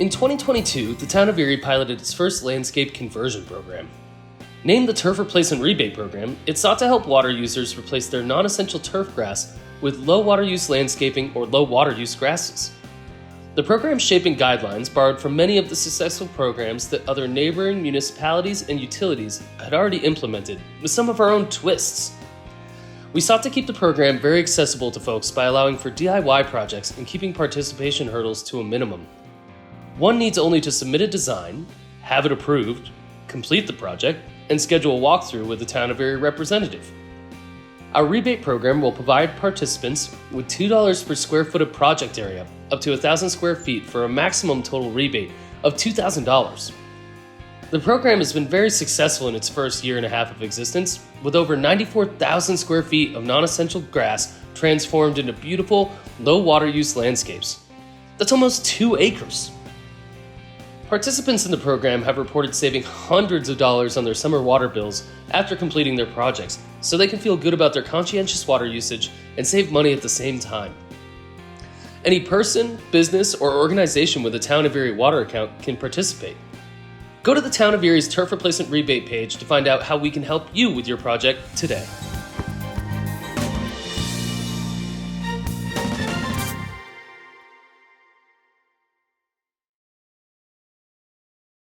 In 2022, the town of Erie piloted its first landscape conversion program. Named the Turf Replacement Rebate Program, it sought to help water users replace their non-essential turf grass with low water use landscaping or low water use grasses. The program's shaping guidelines borrowed from many of the successful programs that other neighboring municipalities and utilities had already implemented, with some of our own twists. We sought to keep the program very accessible to folks by allowing for DIY projects and keeping participation hurdles to a minimum. One needs only to submit a design, have it approved, complete the project, and schedule a walkthrough with the Town of Erie representative. Our rebate program will provide participants with $2 per square foot of project area, up to 1,000 square feet for a maximum total rebate of $2,000. The program has been very successful in its first year and a half of existence, with over 94,000 square feet of non-essential grass transformed into beautiful, low water use landscapes. That's almost 2 acres. Participants in the program have reported saving hundreds of dollars on their summer water bills after completing their projects, so they can feel good about their conscientious water usage and save money at the same time. Any person, business, or organization with a Town of Erie water account can participate. Go to the Town of Erie's Turf Replacement Rebate page to find out how we can help you with your project today.